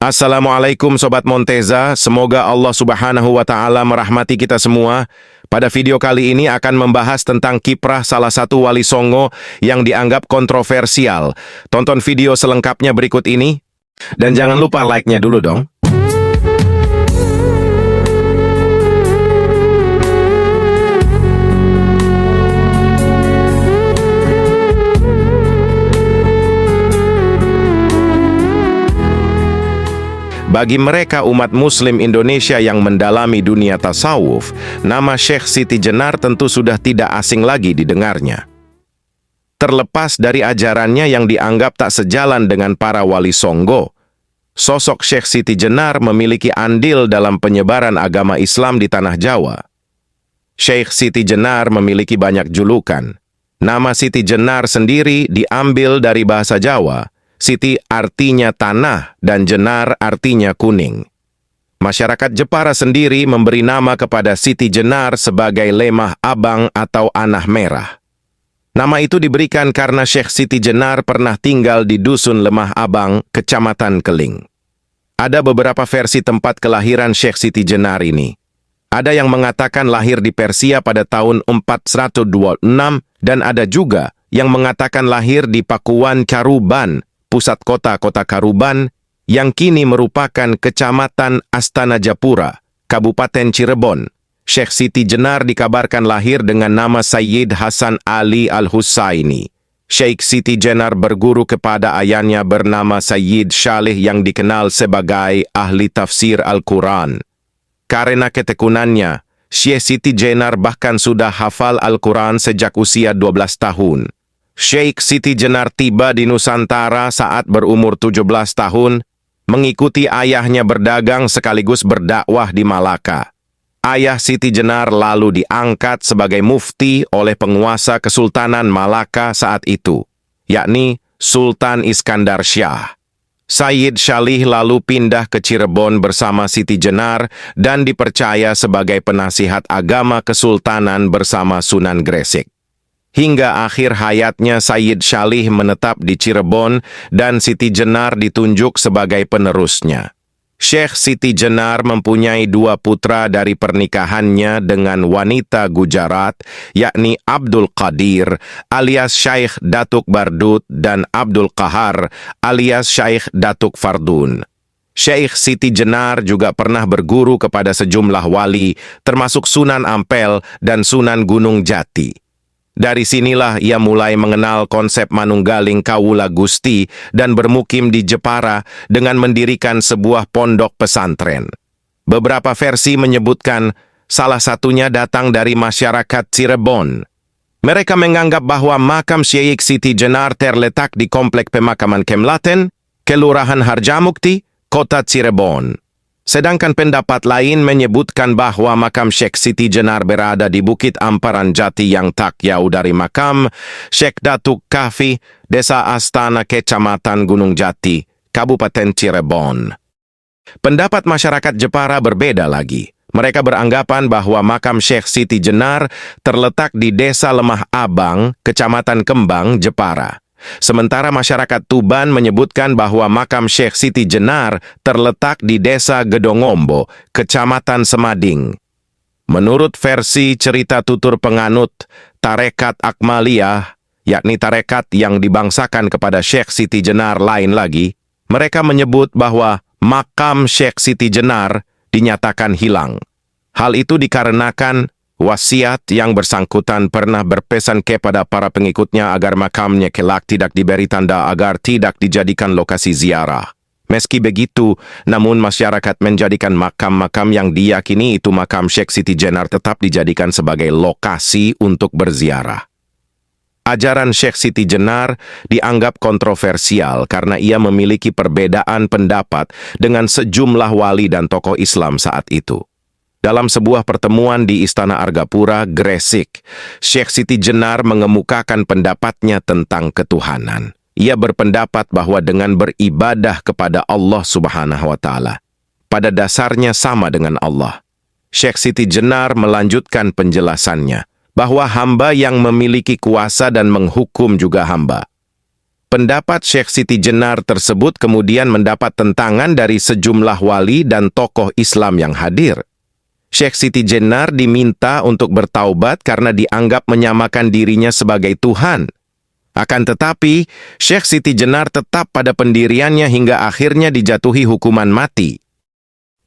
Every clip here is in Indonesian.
Assalamualaikum Sobat Monteza, semoga Allah Subhanahu wa Ta'ala merahmati kita semua. Pada video kali ini akan membahas tentang kiprah salah satu wali songo yang dianggap kontroversial. Tonton video selengkapnya berikut ini. Dan jangan lupa like-nya dulu dong. Bagi mereka umat muslim Indonesia yang mendalami dunia tasawuf, nama Syekh Siti Jenar tentu sudah tidak asing lagi didengarnya. Terlepas dari ajarannya yang dianggap tak sejalan dengan para wali songo, sosok Syekh Siti Jenar memiliki andil dalam penyebaran agama Islam di tanah Jawa. Syekh Siti Jenar memiliki banyak julukan. Nama Siti Jenar sendiri diambil dari bahasa Jawa. Siti artinya tanah dan Jenar artinya kuning. Masyarakat Jepara sendiri memberi nama kepada Siti Jenar sebagai lemah abang atau anah merah. Nama itu diberikan karena Syekh Siti Jenar pernah tinggal di Dusun Lemah Abang, Kecamatan Keling. Ada beberapa versi tempat kelahiran Syekh Siti Jenar ini. Ada yang mengatakan lahir di Persia pada tahun 426 dan ada juga yang mengatakan lahir di Pakuan Caruban, pusat kota Caruban, yang kini merupakan Kecamatan Astana Japura, Kabupaten Cirebon. Syekh Siti Jenar dikabarkan lahir dengan nama Sayyid Hasan Ali Al-Husaini. Syekh Siti Jenar berguru kepada ayahnya bernama Sayyid Shalih yang dikenal sebagai ahli tafsir Al-Quran. Karena ketekunannya, Syekh Siti Jenar bahkan sudah hafal Al-Quran sejak usia 12 tahun. Syekh Siti Jenar tiba di Nusantara saat berumur 17 tahun, mengikuti ayahnya berdagang sekaligus berdakwah di Malaka. Ayah Siti Jenar lalu diangkat sebagai mufti oleh penguasa Kesultanan Malaka saat itu, yakni Sultan Iskandar Shah. Sayyid Shalih lalu pindah ke Cirebon bersama Siti Jenar dan dipercaya sebagai penasihat agama Kesultanan bersama Sunan Gresik. Hingga akhir hayatnya Sayyid Shalih menetap di Cirebon dan Siti Jenar ditunjuk sebagai penerusnya. Syekh Siti Jenar mempunyai dua putra dari pernikahannya dengan wanita Gujarat, yakni Abdul Qadir alias Syekh Datuk Bardut dan Abdul Qahar alias Syekh Datuk Fardun. Syekh Siti Jenar juga pernah berguru kepada sejumlah wali, termasuk Sunan Ampel dan Sunan Gunung Jati. Dari sinilah ia mulai mengenal konsep manunggaling Kawula Gusti dan bermukim di Jepara dengan mendirikan sebuah pondok pesantren. Beberapa versi menyebutkan salah satunya datang dari masyarakat Cirebon. Mereka menganggap bahwa makam Syekh Siti Jenar terletak di Komplek Pemakaman Kemlaten, Kelurahan Harjamukti, Kota Cirebon. Sedangkan pendapat lain menyebutkan bahwa makam Syekh Siti Jenar berada di Bukit Amparan Jati yang tak jauh dari makam Syekh Datuk Kahfi, Desa Astana, Kecamatan Gunung Jati, Kabupaten Cirebon. Pendapat masyarakat Jepara berbeda lagi. Mereka beranggapan bahwa makam Syekh Siti Jenar terletak di Desa Lemah Abang, Kecamatan Kembang, Jepara. Sementara masyarakat Tuban menyebutkan bahwa makam Syekh Siti Jenar terletak di Desa Gedongombo, Kecamatan Semading. Menurut versi cerita tutur penganut Tarekat Akmaliyah, yakni tarekat yang dibangsakan kepada Syekh Siti Jenar lain lagi, mereka menyebut bahwa makam Syekh Siti Jenar dinyatakan hilang. Hal itu dikarenakan wasiat yang bersangkutan pernah berpesan kepada para pengikutnya agar makamnya kelak tidak diberi tanda agar tidak dijadikan lokasi ziarah. Meski begitu, namun masyarakat menjadikan makam-makam yang diyakini itu makam Syekh Siti Jenar tetap dijadikan sebagai lokasi untuk berziarah. Ajaran Syekh Siti Jenar dianggap kontroversial karena ia memiliki perbedaan pendapat dengan sejumlah wali dan tokoh Islam saat itu. Dalam sebuah pertemuan di Istana Argapura, Gresik, Syekh Siti Jenar mengemukakan pendapatnya tentang ketuhanan. Ia berpendapat bahwa dengan beribadah kepada Allah Subhanahu wa Ta'ala, pada dasarnya sama dengan Allah. Syekh Siti Jenar melanjutkan penjelasannya, bahwa hamba yang memiliki kuasa dan menghukum juga hamba. pendapat Syekh Siti Jenar tersebut kemudian mendapat tentangan dari sejumlah wali dan tokoh Islam yang hadir. Syekh Siti Jenar diminta untuk bertaubat karena dianggap menyamakan dirinya sebagai Tuhan. Akan tetapi, Syekh Siti Jenar tetap pada pendiriannya hingga akhirnya dijatuhi hukuman mati.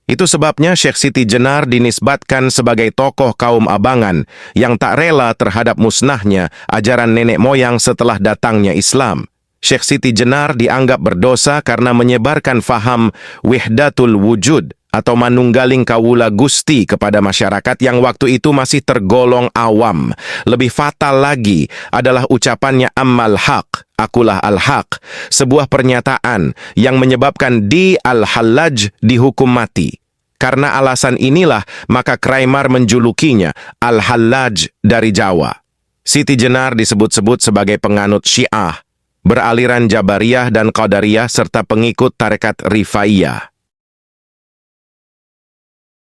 Itu sebabnya Syekh Siti Jenar dinisbatkan sebagai tokoh kaum abangan yang tak rela terhadap musnahnya ajaran nenek moyang setelah datangnya Islam. Syekh Siti Jenar dianggap berdosa karena menyebarkan faham wihdatul wujud atau manunggaling kawula Gusti kepada masyarakat yang waktu itu masih tergolong awam. Lebih fatal lagi adalah ucapannya ammal haq, akulah al-haq, sebuah pernyataan yang menyebabkan Di Al-Hallaj dihukum mati. Karena alasan inilah, maka Kraimar menjulukinya Al-Hallaj dari Jawa. Siti Jenar disebut-sebut sebagai penganut Syiah, beraliran Jabariyah dan Qadariyah serta pengikut tarekat Rifaiyah.